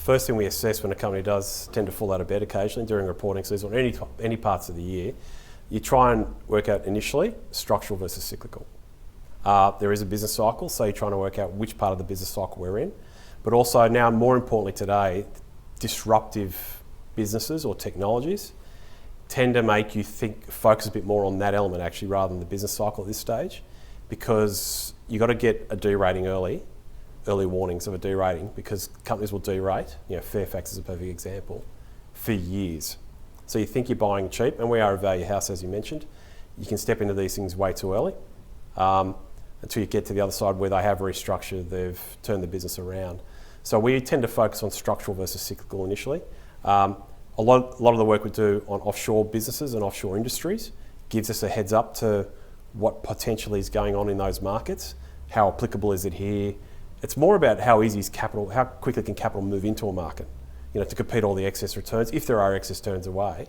first thing we assess when a company does tend to fall out of bed occasionally during reporting season or any parts of the year, you try and work out initially structural versus cyclical. There is a business cycle, so you're trying to work out which part of the business cycle we're in. But also now, more importantly today, disruptive businesses or technologies tend to make you focus a bit more on that element actually rather than the business cycle at this stage, because you've got to get a de-rating early warnings of a de-rating, because companies will de-rate, Fairfax is a perfect example, for years. So you think you're buying cheap, and we are a value house as you mentioned, you can step into these things way too early until you get to the other side where they have restructured, they've turned the business around. So we tend to focus on structural versus cyclical initially. A lot of the work we do on offshore businesses and offshore industries gives us a heads up to what potentially is going on in those markets, how applicable is it here. It's more about how easy is capital, how quickly can capital move into a market, to compete all the excess returns, if there are excess turns away.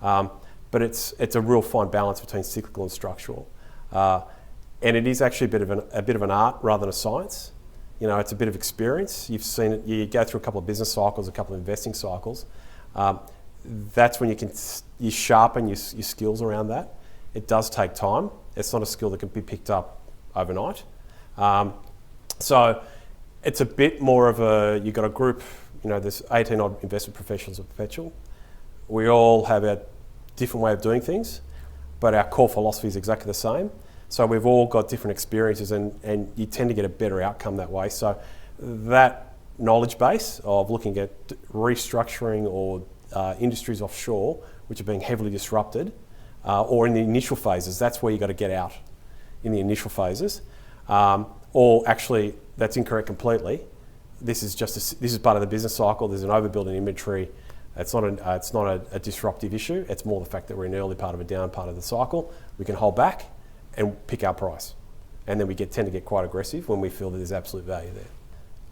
But it's a real fine balance between cyclical and structural. And it is actually a bit of an art rather than a science. It's a bit of experience. You've seen it, you go through a couple of business cycles, a couple of investing cycles. That's when you sharpen your skills around that. It does take time. It's not a skill that can be picked up overnight. So it's a bit more of you've got a group, there's 18 odd investment professionals at Perpetual. We all have a different way of doing things, but our core philosophy is exactly the same. So we've all got different experiences and you tend to get a better outcome that way. So that knowledge base of looking at restructuring or industries offshore, which are being heavily disrupted, or in the initial phases, that's where you've got to get out in the initial phases. Or actually, that's incorrect completely. This is part of the business cycle. There's an overbuild in inventory. It's not a disruptive issue. It's more the fact that we're in the early part of a down part of the cycle. We can hold back and pick our price. And then we tend to get quite aggressive when we feel that there's absolute value there.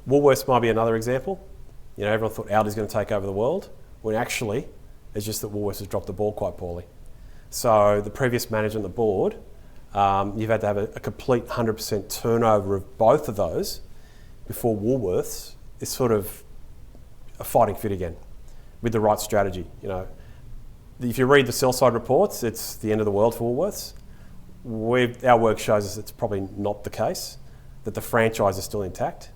Woolworths might be another example. Everyone thought Aldi's going to take over the world, when actually it's just that Woolworths has dropped the ball quite poorly. So the previous manager on the board, you've had to have a complete 100% turnover of both of those before Woolworths is sort of a fighting fit again with the right strategy. If you read the sell side reports, it's the end of the world for Woolworths. Our work shows us it's probably not the case, that the franchise is still intact,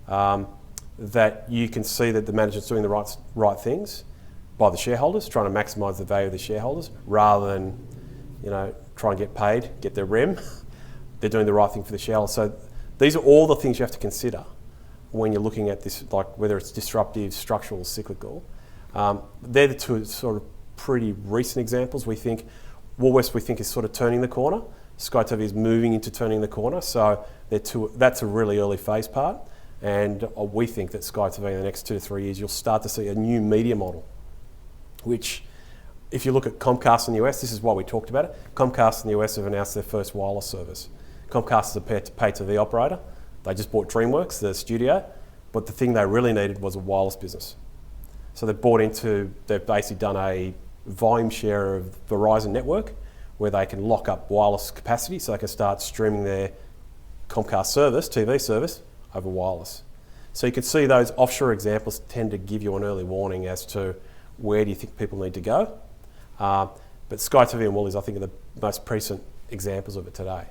that you can see that the manager's doing the right things by the shareholders, trying to maximise the value of the shareholders rather than try and get paid, get their rem. They're doing the right thing for the shareholders. So these are all the things you have to consider when you're looking at this, like whether it's disruptive, structural, or cyclical. They're the two sort of pretty recent examples. Woolworths we think is sort of turning the corner. SkyTV is moving into turning the corner. So that's a really early phase part. And we think that SkyTV in the next 2 to 3 years, you'll start to see a new media model, which if you look at Comcast in the US, this is why we talked about it. Comcast in the US have announced their first wireless service. Comcast is a pay TV operator. They just bought DreamWorks, the studio, but the thing they really needed was a wireless business. So they've basically done a volume share of Verizon network where they can lock up wireless capacity so they can start streaming their Comcast service, TV service, over wireless. So you can see those offshore examples tend to give you an early warning as to where do you think people need to go. But SkyTV and Woolies, I think, are the most recent examples of it today.